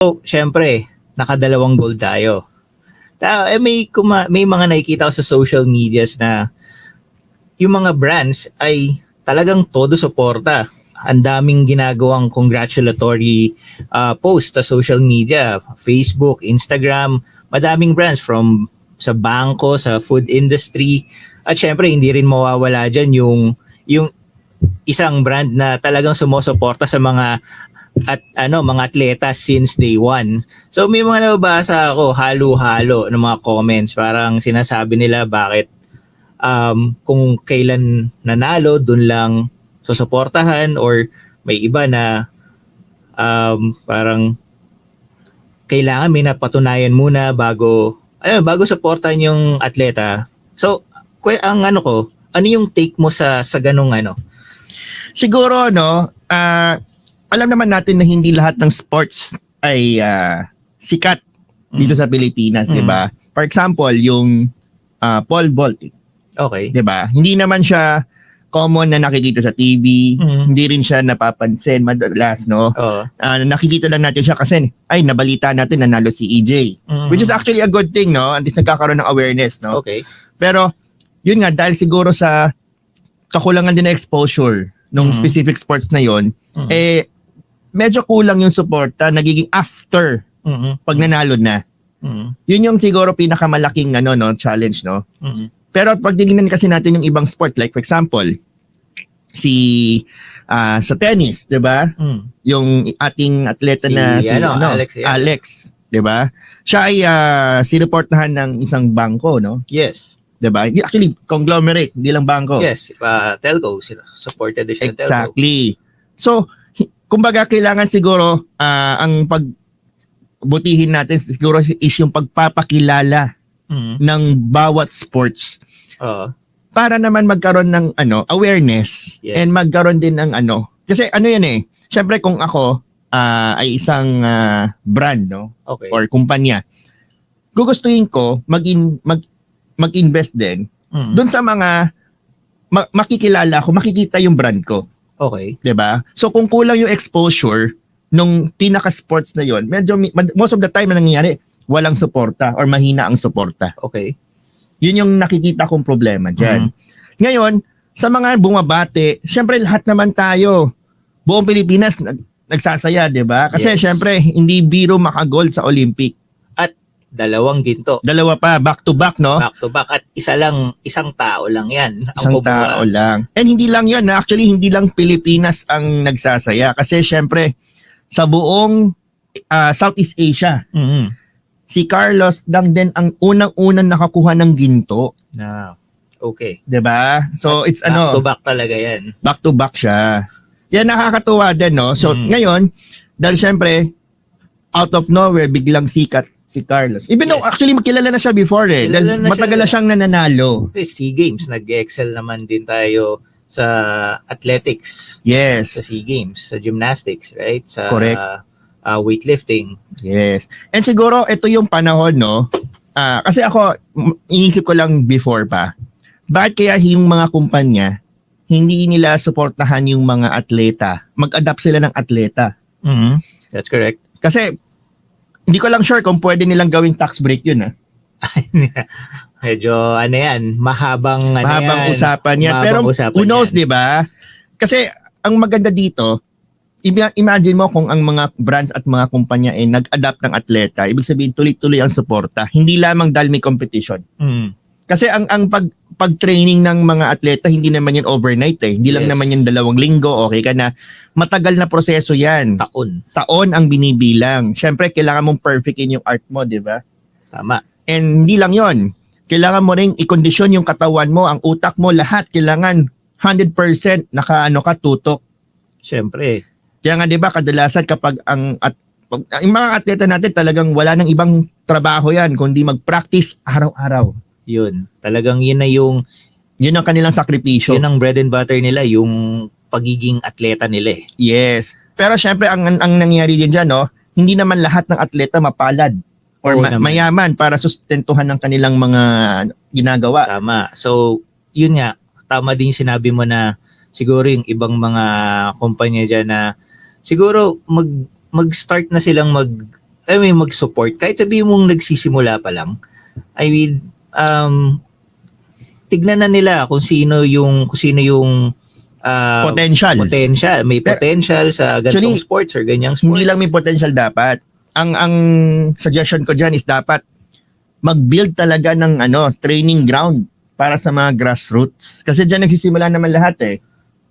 So, syempre, nakadalawang goal tayo. May mga nakikita ko sa social medias na yung mga brands ay talagang todo suporta. Ang daming ginagawang congratulatory post sa social media, Facebook, Instagram, madaming brands from sa bangko, sa food industry. At syempre, hindi rin mawawala dyan yung isang brand na talagang sumusuporta sa mga mga atleta since day one. So may mga nababasa ako halo-halo ng mga comments, parang sinasabi nila bakit kung kailan nanalo dun lang susuportahan, or may iba na parang kailangan may napatunayan muna bago suportahan yung atleta. So ano yung take mo sa ganung ano? Siguro alam naman natin na hindi lahat ng sports ay sikat dito sa Pilipinas, 'di ba? For example, yung pole vaulting. Okay. 'Di ba? Hindi naman siya common na nakikita sa TV, hindi rin siya napapansin madalas, no? Oo. Nakikita lang natin siya kasi nabalita natin nanalo si EJ. Which is actually a good thing, no? At least nagkakaroon ng awareness, no? Okay. Pero yun nga, dahil siguro sa kakulangan din ng exposure nung specific sports na yon, medyo kulang yung suporta, nagiging after pag nanalo na. Yun yung siguro pinakamalaking challenge, no? Pero pag tinignan kasi natin yung ibang sport, like for example, sa tennis, 'di ba? Yung ating atleta Alex, 'di ba? Siya ay sinuportahan ng isang bangko, no? Yes. 'Di ba? Actually, conglomerate, hindi lang bangko. Yes, telco, supported din siya ng telco. Exactly. So, kumbaga kailangan siguro ang pagbutihin natin siguro is yung pagpapakilala ng bawat sports. Para naman magkaroon ng awareness, yes, and magkaroon din ng kasi yan syempre kung ako ay isang brand, no? Okay. Or kumpanya, gugustuhin ko mag-invest din doon sa mga makikilala ko, makikita yung brand ko. Okay. 'Di ba? So kung kulang yung exposure nung pinaka-sports na yon, medyo most of the time na nangyayari, walang suporta or mahina ang suporta. Okay. Yun yung nakikita kong problema diyan. Ngayon, sa mga bumabate, syempre lahat naman tayo, buong Pilipinas nagsasaya, 'di ba? Kasi yes, syempre hindi biro maka-gold sa Olympic. At dalawang ginto. Dalawa pa, back to back, no? Back to back, at isang tao lang 'yan. Isang tao lang. And hindi lang 'yun, actually hindi lang Pilipinas ang nagsasaya kasi syempre sa buong Southeast Asia. Si Carlos lang din ang unang-unang nakakuha ng ginto. Okay. 'Di ba? So it's back to back talaga 'yan. Back to back siya. Yan nakakatuwa din, no? So ngayon, dahil syempre out of nowhere biglang sikat si Carlos. Even though actually makilala na siya before dahil matagal na siyang nananalo. SEA Games, nag-excel naman din tayo sa athletics. Yes. Sa SEA Games, sa gymnastics, right? Sa correct. Weightlifting. Yes. And siguro ito yung panahon, no? Kasi ako, inisip ko lang before pa, bakit kaya yung mga kumpanya, hindi nila suportahan yung mga atleta, mag-adapt sila ng atleta? That's correct. Kasi, hindi ko lang sure kung pwede nilang gawing tax break yun, ha? Medyo, mahabang usapan yan. Pero, who knows, di ba? Kasi, ang maganda dito, imagine mo kung ang mga brands at mga kumpanya ay nag-adapt ng atleta, ibig sabihin tuloy-tuloy ang suporta, hindi lamang dahil may competition. Kasi ang pag-training ng mga atleta, hindi naman yan overnight Hindi lang naman yan 2 linggo, okay ka na. Matagal na proseso yan. Taon ang binibilang. Syempre, kailangan mong perfectin yung art mo, di ba? Tama. And hindi lang yon. Kailangan mo ring i-kondisyon yung katawan mo, ang utak mo, lahat. Kailangan 100% tutok. Syempre. Kaya nga 'di ba kadalasan kapag ang mga atleta natin talagang wala nang ibang trabaho yan kundi mag-practice araw-araw. Yun. Talagang yun ang kanilang sakripisyo. Yun ang bread and butter nila, yung pagiging atleta nila . Yes. Pero syempre ang nangyayari din diyan, no, hindi naman lahat ng atleta mapalad or mayaman para sustentuhan ng kanilang mga ginagawa. Tama. So, yun nga, tama din sinabi mo na siguro yung ibang mga kumpanya dyan na siguro mag-start na silang mag-support. Kahit sabihin mong nagsisimula pa lang, I mean, tignan na nila kung sino yung Potential. May potential sa gantong Actually, sports or ganyang sports. Hindi lang may potential dapat. Ang suggestion ko dyan is dapat mag-build talaga ng training ground para sa mga grassroots. Kasi dyan nagsisimula naman lahat eh.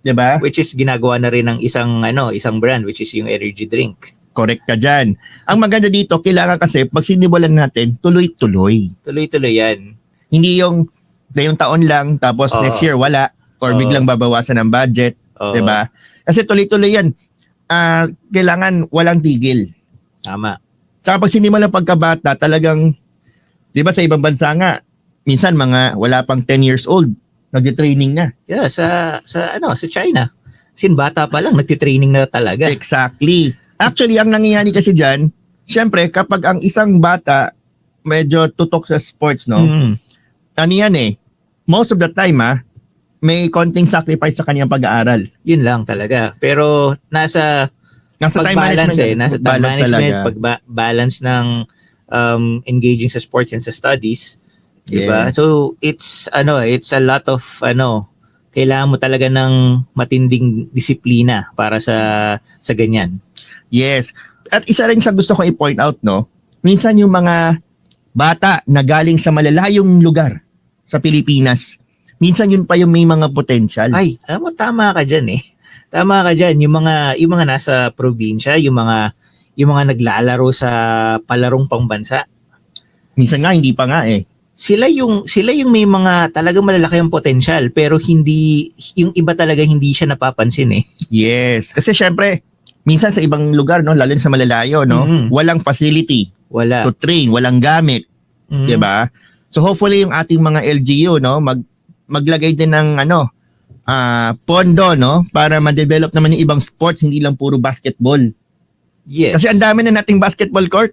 'Di ba? Which is ginagawa na rin ng isang brand, which is yung energy drink. Correct ka dyan. Ang maganda dito, kailangan kasi pag sinimulan natin, tuloy-tuloy. Tuloy-tuloy yan. Hindi yung ngayong taon lang, tapos Oo. next year wala, or Oo. biglang babawasan ng budget. Oo. 'Di ba? Kasi tuloy-tuloy yan. Kailangan walang tigil. Tama. Saka pag sinimulan pagkabata, talagang, 'di ba sa ibang bansa nga, minsan mga wala pang 10 years old, nagte-training na. Yeah, sa China. Sin bata pa lang nagti-training na talaga. Exactly. Actually, ang nangyayari kasi dyan, syempre, kapag ang isang bata medyo tutok sa sports, no? Mm. Ano yan eh, most of the time may konting sacrifice sa kanyang pag-aaral. Yun lang talaga. Pero nasa Time management. nasa time Balance management, talaga. balance ng engaging sa sports and sa studies, 'di ba? Yeah. So it's a lot of kailangan mo talaga ng matinding disiplina para sa ganyan. Yes. At isa rin sa gusto ko i-point out, no? Minsan yung mga bata na galing sa malalayong lugar sa Pilipinas, minsan yun pa yung may mga potential. Ay, alam mo, tama ka dyan eh. Tama ka dyan. Yung mga nasa probinsya, yung mga naglalaro sa palarong pambansa, Minsan nga, hindi pa nga eh. sila yung may mga talagang malalaki ang potential, pero hindi, yung iba talaga hindi siya napapansin eh. Yes. Kasi syempre, minsan sa ibang lugar, no, lalo na sa malalayo, no, Mhm. walang facility Wala. to train, walang gamit, Mhm. 'di ba? So hopefully yung ating mga LGU, no, maglagay din ng pondo, no, para ma-develop naman yung ibang sports, hindi lang puro basketball. Yes. Kasi ang dami na nating basketball court.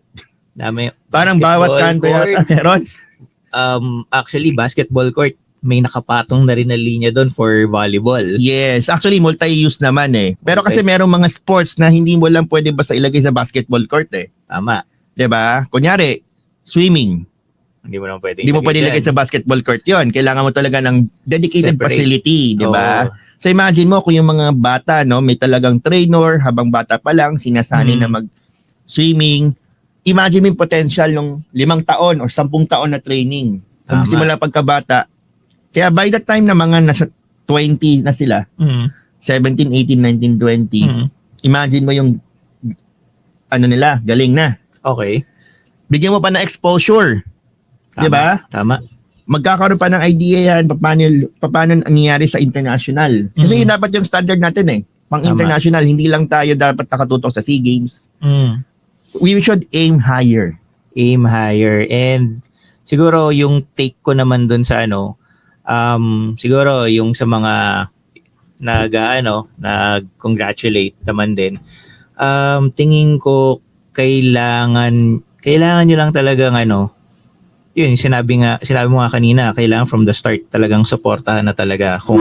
Dami. Parang bawat kanto yata meron. Actually, basketball court, may nakapatong na rin na linya doon for volleyball. Yes, actually multi-use naman eh. Pero kasi merong mga sports na hindi mo lang pwede basta ilagay sa basketball court eh. Tama. 'Di ba? Kunyari, swimming. Hindi mo naman pwede. Hindi mo pwede ilagay sa basketball court 'yon. Kailangan mo talaga ng dedicated Separate. facility, 'di ba? Oo. So imagine mo kung yung mga bata, no, may talagang trainer habang bata pa lang, sinasanay na mag-swimming. Imagine mo yung potential ng 5 taon or 10 taon na training. Tama. Simula pagkabata. Kaya by the time na mga nasa 20 na sila, Mhm. 17, 18, 19, 20, Mhm. imagine mo yung nila, galing na. Okay. Bigyan mo pa ng exposure. Tama. 'Di ba? Tama. Magkakaroon pa ng idea yan paano nangyayari sa international. Kasi yun dapat yung standard natin eh. Pang-international, hindi lang tayo dapat nakatutok sa SEA Games. Mm. We should aim higher. Aim higher. And siguro yung take ko naman dun sa siguro yung sa mga nag-congratulate naman din. Tingin ko kailangan nyo lang talagang yun, sinabi mo nga kanina, kailangan from the start talagang suportahan na talaga. Kung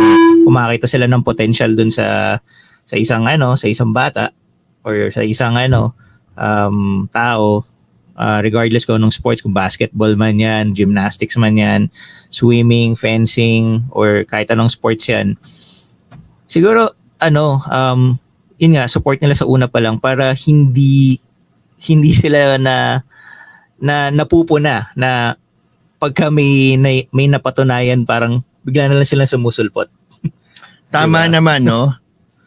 makita sila ng potential dun sa isang bata or sa isang tao, regardless kung anong sports, kung basketball man yan, gymnastics man yan, swimming, fencing, or kahit anong sports yan. Siguro, yun nga, support nila sa una pa lang para hindi sila na napupuna na pagka may napatunayan, parang bigla na lang sila sumusulpot. Tama Diba? naman, no?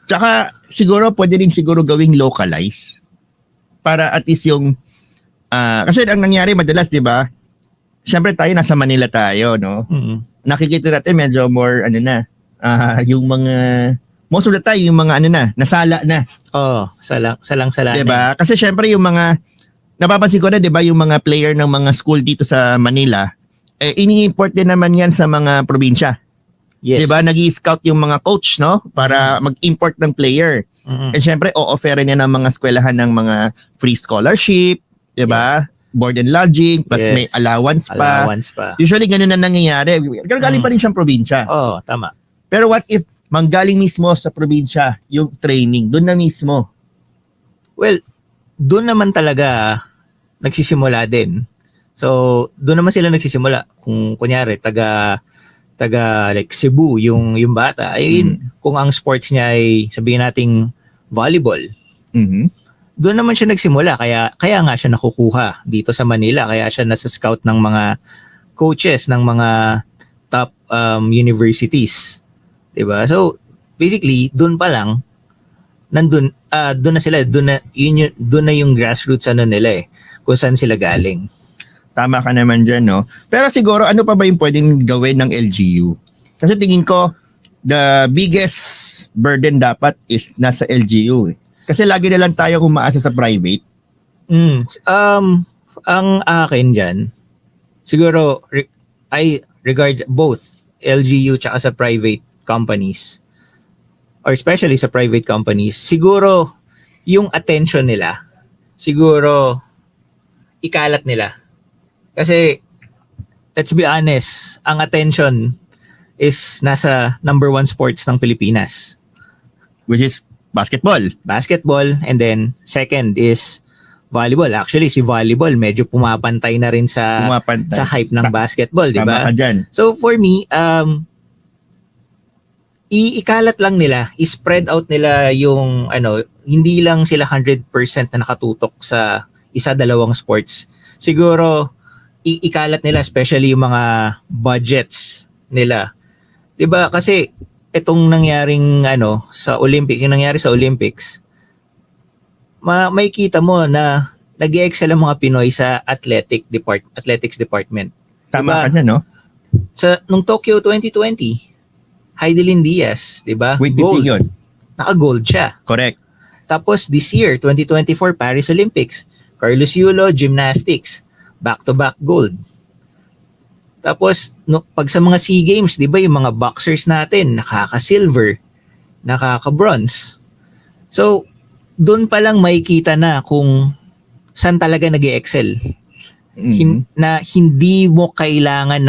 Tsaka siguro pwede rin siguro gawing localize para at least yung kasi ang nangyari madalas, 'di ba? Syempre tayo nasa Manila tayo, no? Mm. Nakikita natin medyo more yung mga most of the time yung mga nasala na. Oh, salang-sala. 'Di ba? Kasi syempre yung mga napapansin ko na, 'di ba, yung mga player ng mga school dito sa Manila, ini-import din naman 'yan sa mga probinsya. Yes. 'Di ba? Nag-i-scout yung mga coach, no, para mag-import ng player. Mm. Eh syempre o-offerin niya ng mga eskwelahan ng mga free scholarship, 'di ba? Board and lodging, plus Yes. may allowance pa. Allowance pa. Usually ganun na nangyayari. Galing pa rin siyang probinsya. Oh, tama. Pero what if manggaling mismo sa probinsya yung training, doon na mismo? Well, doon naman talaga nagsisimula din. So, doon naman sila nagsisimula. Kung kunyari, taga like Cebu, yung bata, ay kung ang sports niya ay sabihin nating volleyball, doon naman siya nagsimula. Kaya nga siya nakukuha dito sa Manila. Kaya siya nasa scout ng mga coaches ng mga top universities. Diba? So, basically, doon pa lang, doon na sila, doon na yung grassroots nila kung saan sila galing. Tama ka naman dyan, no? Pero siguro, ano pa ba yung pwedeng gawin ng LGU? Kasi tingin ko, the biggest burden dapat is nasa LGU. Kasi lagi na lang tayo umaasa sa private. Ang akin dyan, siguro, I regard both LGU tsaka sa private companies, or especially sa private companies, siguro, yung attention nila, siguro, ikalat nila. Kasi, let's be honest, ang attention is nasa number 1 sports ng Pilipinas. Which is basketball. Basketball, and then second is volleyball. Actually, si volleyball medyo pumapantay na rin sa hype ng basketball, di ba? Tama ka dyan. So for me, iikalat lang nila, i-spread out nila yung hindi lang sila 100% na nakatutok sa isa-dalawang sports. Siguro ikalat nila, especially yung mga budgets nila. 'Di ba? Kasi itong nangyaring sa yung nangyari sa Olympics, may kita mo na nag-excel ang mga Pinoy sa athletics department. Tama ka dyan, no? Nung Tokyo 2020, Heidelin Diaz, 'di ba? Gold. Yun. Naka-gold siya. Correct. Tapos this year, 2024 Paris Olympics, Carlos Yulo, gymnastics, back-to-back gold. Tapos pag sa mga SEA Games, 'di ba, yung mga boxers natin nakaka-silver, nakaka-bronze. So, doon pa lang makikita na kung saan talaga nag-excel. Na hindi mo kailangan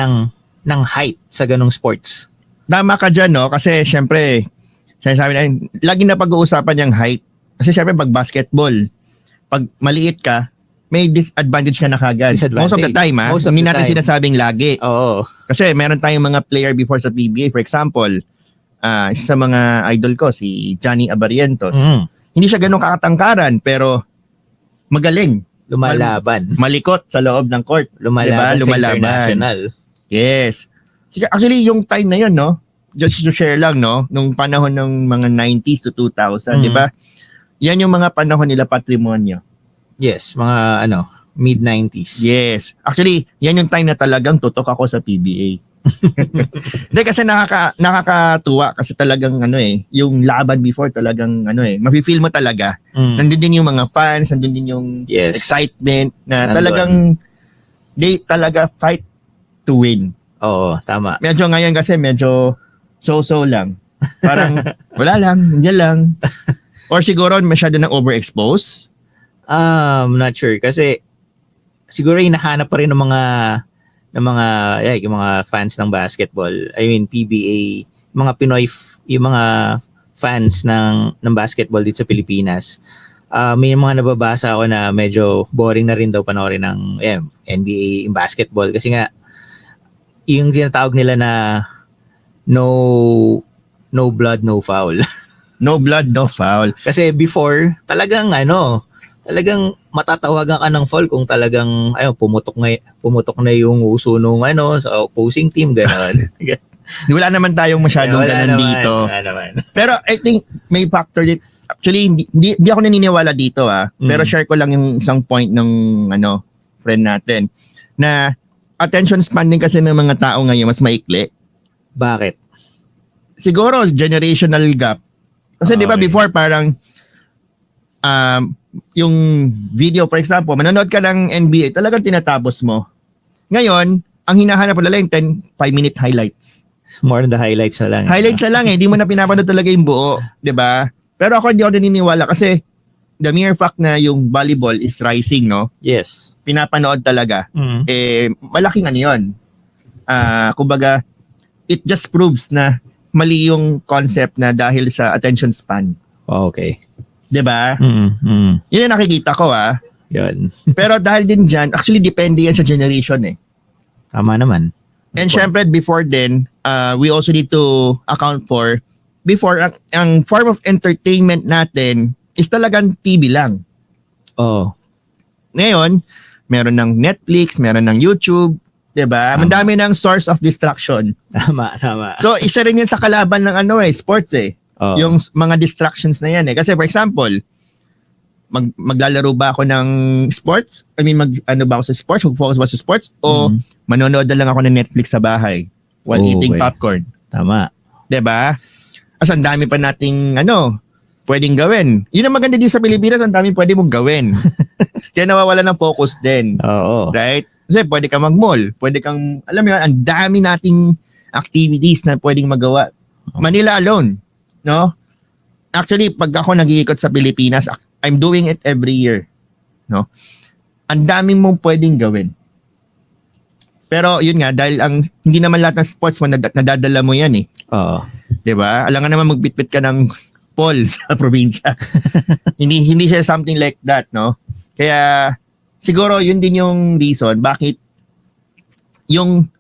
ng height sa ganong sports. Tama ka dyan, no? Kasi syempre, sinasabi natin, lagi na pag-uusapan yung height. Kasi syempre, pag basketball, pag maliit ka, may disadvantage ka na kagad. Most of the time, hindi natin sinasabing lagi. Oo. Kasi meron tayong mga player before sa PBA. For example, isa sa mga idol ko, si Johnny Abarientos. Hindi siya ganun kakatangkaran, pero magaling. Lumalaban. Malikot sa loob ng court. Lumalaban, diba? Sa international. Yes. Actually, yung time na yun, no? Just to share lang, no? Nung panahon ng mga 90s to 2000, di ba? Yan yung mga panahon nila patrimonyo. Yes, mga mid-90s. Yes. Actually, yan yung time na talagang tutok ako sa PBA. Hindi, kasi nakakatuwa kasi talagang yung laban before talagang mafe-feel mo talaga. Nandun din yung mga fans, nandun din yung excitement na talagang they talaga fight to win. Oo, tama. Medyo ngayon kasi medyo so-so lang. Parang wala lang, nandiyan lang. Or siguro masyado nang overexpose. I'm not sure kasi siguro hinahanap pa rin ng mga fans ng basketball. I mean PBA, mga Pinoy, yung mga fans ng basketball dito sa Pilipinas. May mga nababasa ako na medyo boring na rin daw panoorin ng NBA yung basketball kasi nga yung tinatawag nila na no blood, no foul. No blood, no foul. Kasi before, talagang matatawagan ka ng foul kung talagang pumutok na yung uso nung sa opposing team, gano'n. Wala naman tayong masyadong ganun dito. Wala naman. Pero I think may factor dito. Actually, hindi ako naniniwala dito pero share ko lang yung isang point ng friend natin na attention span din kasi ng mga tao ngayon mas maikli. Bakit? Siguro generational gap. Kasi di ba before parang yung video, for example, manonood ka ng NBA, talagang tinatapos mo. Ngayon, ang hinahanap mo lang yung 5-minute highlights. More on the highlights na lang. Highlights na lang Di mo na pinapanood talaga yung buo. Di ba? Pero ako hindi ako naniniwala kasi the mere fact na yung volleyball is rising, no? Yes. Pinapanood talaga. Malaking yun. Kumbaga, it just proves na mali yung concept na dahil sa attention span. Okay. 'Di ba? Yun Yun yung nakikita ko Yun. Pero dahil din dyan, actually depende yan sa generation eh. Tama naman. And syempre, before then, we also need to account for, before, ang form of entertainment natin is talagang TV lang. Oo. Ngayon, meron ng Netflix, meron ng YouTube, 'di ba? Tama. Madami ng source of distraction. Tama. So, isa rin yan sa kalaban ng sports eh. Oo. Yung mga distractions na yan eh. Kasi for example, maglalaro ba ako ng sports? I mean, ano ba ako sa sports? Mag-focus ba sa sports? O manonood na lang ako ng Netflix sa bahay while eating popcorn? Tama. 'Di ba? As ang dami pa nating pwedeng gawin. Yun ang maganda din sa Pilipinas, ang dami pwede mong gawin. Kaya nawawala ng focus din. Oo. Right? Kasi pwede kang mag-mall, pwede kang, alam mo yun, ang dami nating activities na pwedeng magawa. Manila alone, no? Actually, pag ako nag-iikot sa Pilipinas, I'm doing it every year, no? Ang dami mong pwedeng gawin. Pero yun nga, dahil hindi naman lahat ng sports mo nadadala mo yan eh. Oo. 'Di ba? Alangan naman magbitbit ka ng poll sa probinsya. hindi siya something like that, no? Kaya siguro yun din yung reason bakit yung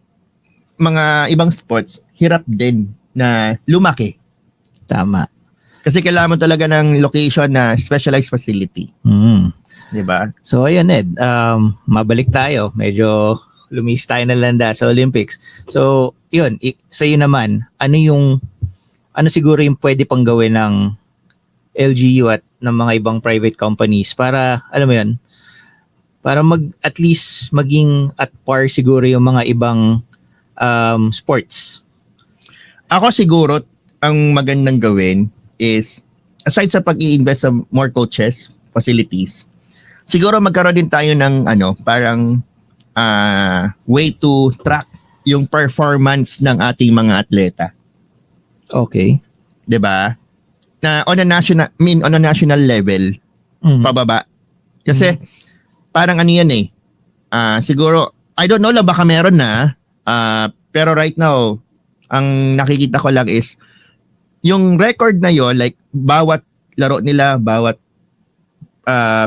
mga ibang sports hirap din na lumaki. Tama. Kasi kailangan mo talaga ng location na specialized facility. Mm. 'Di ba? So ayun Ed, mabalik tayo. Medyo lumis tayo na landa sa Olympics. So yun, sa'yo naman, ano siguro yung pwede pang gawin ng LGU at ng mga ibang private companies para, alam mo yun, para at least maging at par siguro yung mga ibang sports? Ako siguro, ang magandang gawin is, aside sa pag-i-invest sa more coaches, facilities, siguro magkaroon din tayo ng parang way to track yung performance ng ating mga atleta. Okay. 'Di ba? Na on a national level, pababa. Kasi parang yan eh. Siguro, I don't know lang baka meron na, pero right now, ang nakikita ko lang is, yung record na yon, like, bawat laro nila, bawat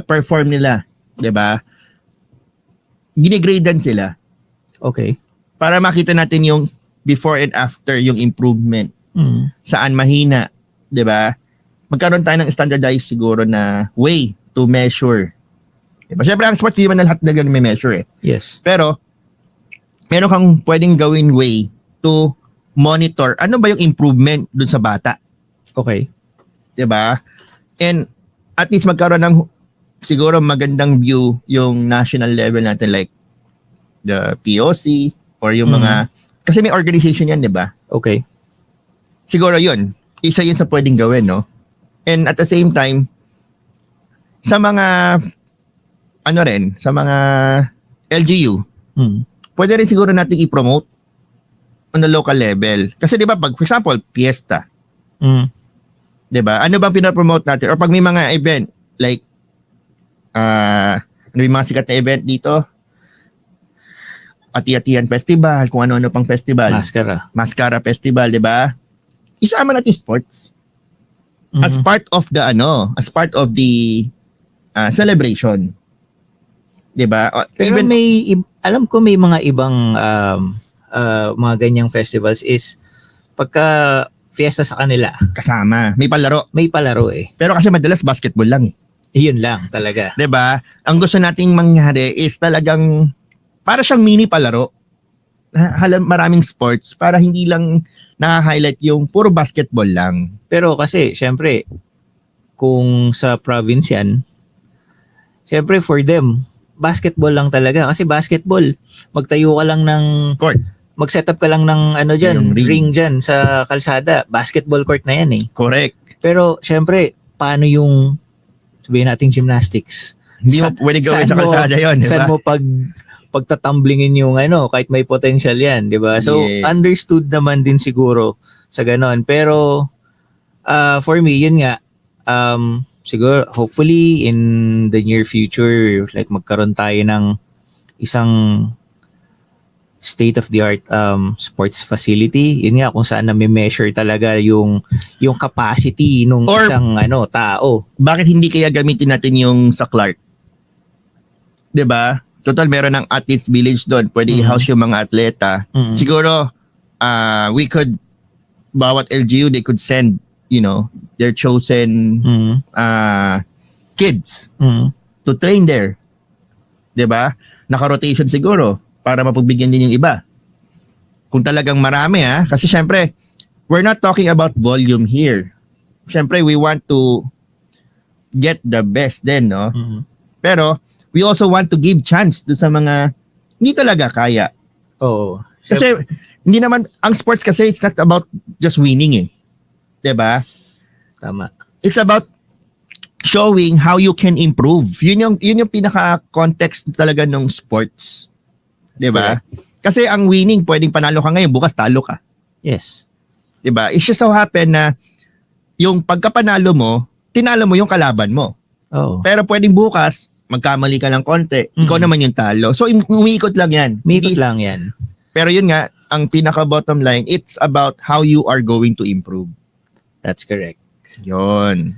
perform nila, 'di ba? Ginigradean sila. Okay. Para makita natin yung before and after, yung improvement. Saan mahina, 'di ba? Magkaroon tayo ng standardized siguro na way to measure. Diba? Siyempre, ang sports, di man na lahat na may measure eh. Yes. Pero, meron kang pwedeng gawin way to monitor ano ba yung improvement dun sa bata. Okay. Diba? And at least magkaroon ng siguro magandang view yung national level natin, like the POC or yung mga, kasi may organization yan, diba? Okay. Siguro yun. Isa yun sa pwedeng gawin, no? And at the same time, sa mga sa mga LGU, pwede rin siguro natin i-promote on the local level. Kasi 'di ba pag for example, fiesta. 'Di ba? Ano bang pina-promote natin? Or pag may mga event like may mga sikat na event dito, Ati-Atian Festival, kung ano-ano pang festival. Mascara Festival, 'di ba? Isama natin sports. As part of the celebration. 'Di ba? Pero even alam ko may mga ibang mga ganyang festivals is pagka fiesta sa kanila kasama, may palaro eh. Pero kasi madalas basketball lang eh. Yun lang talaga. 'Di ba? Ang gusto nating mangyari is talagang para siyang mini palaro. Maraming sports para hindi lang na-highlight yung puro basketball lang. Pero kasi syempre kung sa province yan, syempre for them basketball lang talaga. Kasi basketball, magtayo ka lang ng court. Mag-set up ka lang ng ring dyan sa kalsada. Basketball court na yan eh. Correct. Pero syempre, paano yung sabihin nating gymnastics? Hindi mo pwede gawin sa kalsada yun, di ba? Saan mo pagtatumblingin yung kahit may potential yan, di ba? So, understood naman din siguro sa ganon. Pero, for me, yun nga, siguro, hopefully, in the near future, like magkaroon tayo ng isang state-of-the-art sports facility. Yun nga, kung saan na-measure talaga yung capacity ng isang tao. Bakit hindi kaya gamitin natin yung sa Clark? 'di ba? Total meron ng athletes village doon. Pwede i-house yung mga atleta. Siguro we could bawat LGU they could send, their chosen kids to train there. 'Di ba? Naka-rotation siguro para mapagbigyan din yung iba. Kung talagang marami kasi syempre we're not talking about volume here. Syempre we want to get the best din, no? Pero we also want to give chance do sa mga hindi talaga kaya. Oo. Kasi hindi naman ang sports kasi it's not about just winning 'Di ba? Tama. It's about showing how you can improve. Yun yung pinaka-context talaga ng sports. 'Di ba? Kasi ang winning pwedeng panalo ka ngayon, bukas talo ka. Yes. 'Di ba? It just so happen na yung pagkapanalo mo, tinalo mo yung kalaban mo. Oo. Pero pwedeng bukas magkamali ka lang konti, ikaw naman yung talo. So umiikot lang 'yan. Umiikot lang 'yan. Pero yun nga, ang pinaka-bottom line, it's about how you are going to improve. That's correct. Yun.